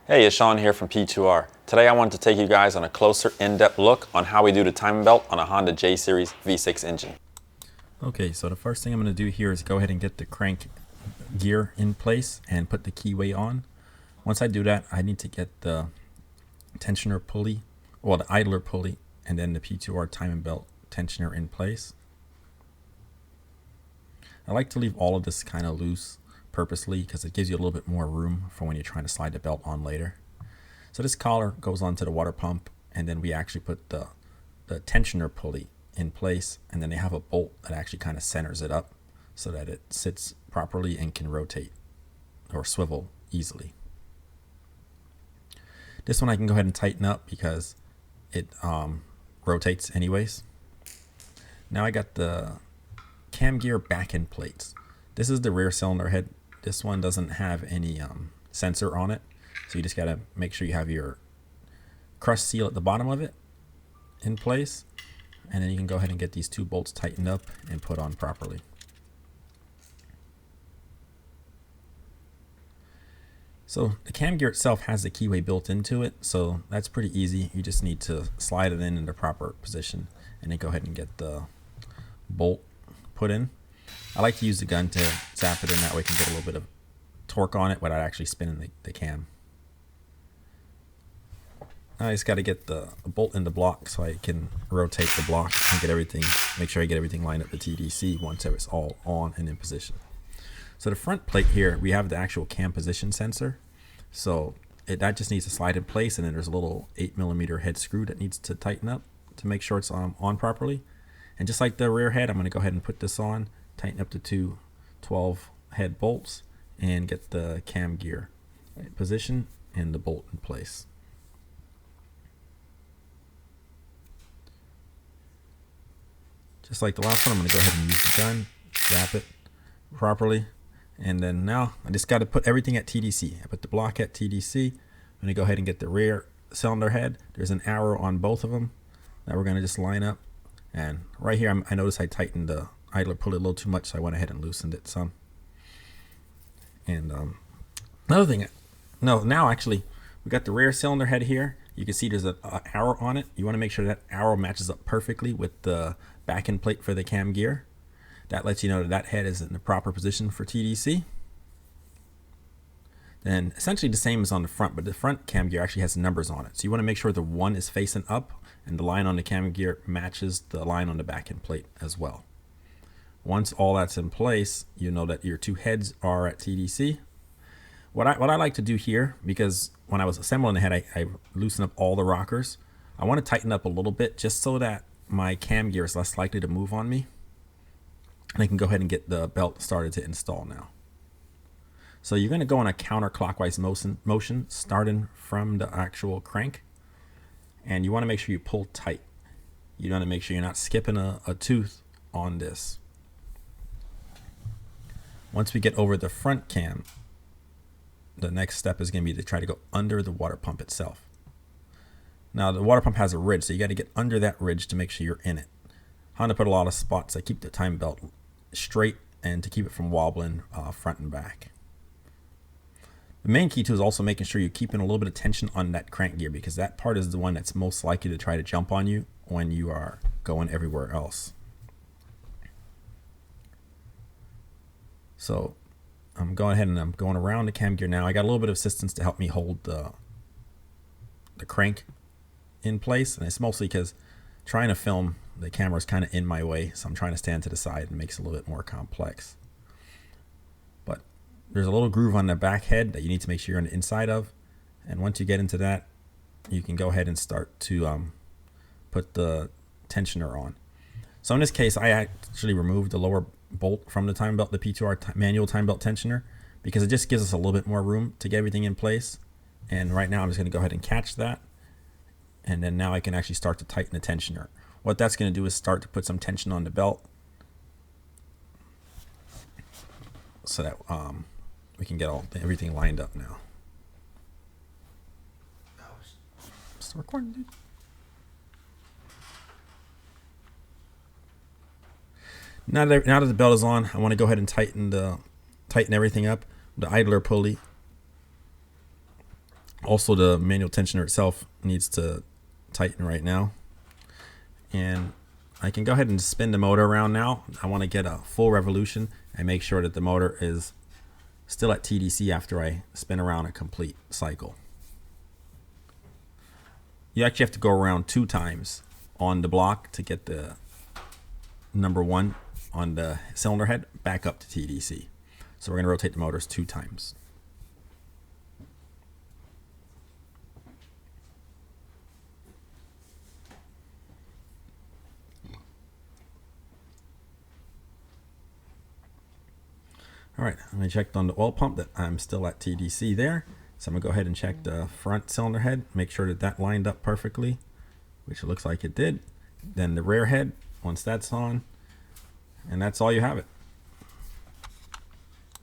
Hey, it's Sean here from P2R. Today I wanted to take you guys on a closer, in-depth look on how we do the timing belt on a Honda J Series V6 engine. Okay, so the first thing I'm going to do here is go ahead and get the crank gear in place and put the keyway on. Once I do that, I need to get the tensioner pulley, well, the idler pulley, and then the P2R timing belt tensioner in place. I like to leave all of this kind of loose purposely because it gives you a little bit more room for when you're trying to slide the belt on later. So this collar goes onto the water pump, and then we actually put the tensioner pulley in place, and then they have a bolt that actually kind of centers it up so that it sits properly and can rotate or swivel easily. This one I can go ahead and tighten up because it rotates anyways. Now I got the cam gear back end plates. This is the rear cylinder head. This one doesn't have any sensor on it, so you just got to make sure you have your crush seal at the bottom of it in place, and then you can go ahead and get these two bolts tightened up and put on properly. So the cam gear itself has the keyway built into it, so that's pretty easy. You just need to slide it in the proper position and then go ahead and get the bolt put in. I like to use the gun to zap it in, that way I can get a little bit of torque on it without actually spinning the cam. Now I just got to get the bolt in the block so I can rotate the block and get everything, make sure I get everything lined up to TDC once it's all on and in position. So the front plate here, we have the actual cam position sensor. So that just needs to slide in place, and then there's a little 8mm head screw that needs to tighten up to make sure it's on properly. And just like the rear head, I'm going to go ahead and put this on, tighten up the two 12 head bolts, and get the cam gear position and the bolt in place. Just like the last one, I'm going to go ahead and use the gun, zap it properly. And then now I just got to put everything at TDC. I put the block at TDC. I'm going to go ahead and get the rear cylinder head. There's an arrow on both of them that we're going to just line up. And right here, I noticed I tightened the idler pulley a little too much, so I went ahead and loosened it some. And another thing, now actually, we got the rear cylinder head here. You can see there's an arrow on it. You want to make sure that arrow matches up perfectly with the back end plate for the cam gear. That lets you know that head is in the proper position for TDC. Then essentially the same as on the front, but the front cam gear actually has numbers on it. So you want to make sure the one is facing up and the line on the cam gear matches the line on the back end plate as well. Once all that's in place, you know that your two heads are at TDC. What I like to do here, because when I was assembling the head, I loosened up all the rockers. I want to tighten up a little bit just so that my cam gear is less likely to move on me. And I can go ahead and get the belt started to install now. So you're going to go on a counterclockwise motion starting from the actual crank. And you want to make sure you pull tight. You want to make sure you're not skipping a tooth on this. Once we get over the front cam, the next step is going to be to try to go under the water pump itself. Now the water pump has a ridge, so you got to get under that ridge to make sure you're in it. Honda put a lot of spots that keep the time belt straight and to keep it from wobbling front and back. The main key too is also making sure you're keeping a little bit of tension on that crank gear, because that part is the one that's most likely to try to jump on you when you are going everywhere else. So I'm going ahead and I'm going around the cam gear now. I got a little bit of assistance to help me hold the crank in place, and it's mostly because trying to film, the camera is kind of in my way, so I'm trying to stand to the side, and it makes it a little bit more complex. But there's a little groove on the back head that you need to make sure you're on the inside of, and once you get into that, you can go ahead and start to put the tensioner on. So in this case, I actually removed the lower bolt from the time belt, the P2R manual time belt tensioner, because it just gives us a little bit more room to get everything in place. And right now I'm just going to go ahead and catch that, and then now I can actually start to tighten the tensioner. What that's going to do is start to put some tension on the belt so that we can get everything lined up now. Still recording, dude. Now that the belt is on, I want to go ahead and tighten everything up. The idler pulley Also, the manual tensioner itself needs to tighten right now. And I can go ahead and spin the motor around now. I want to get a full revolution and make sure that the motor is still at TDC after I spin around a complete cycle. You actually have to go around 2 times on the block to get the number 1 on the cylinder head back up to TDC. So we're going to rotate the motors 2 times. All right, I'm going to check on the oil pump that I'm still at TDC there. So I'm going to go ahead and check the front cylinder head, make sure that that lined up perfectly, which it looks like it did. Then the rear head, once that's on, and that's all you have it.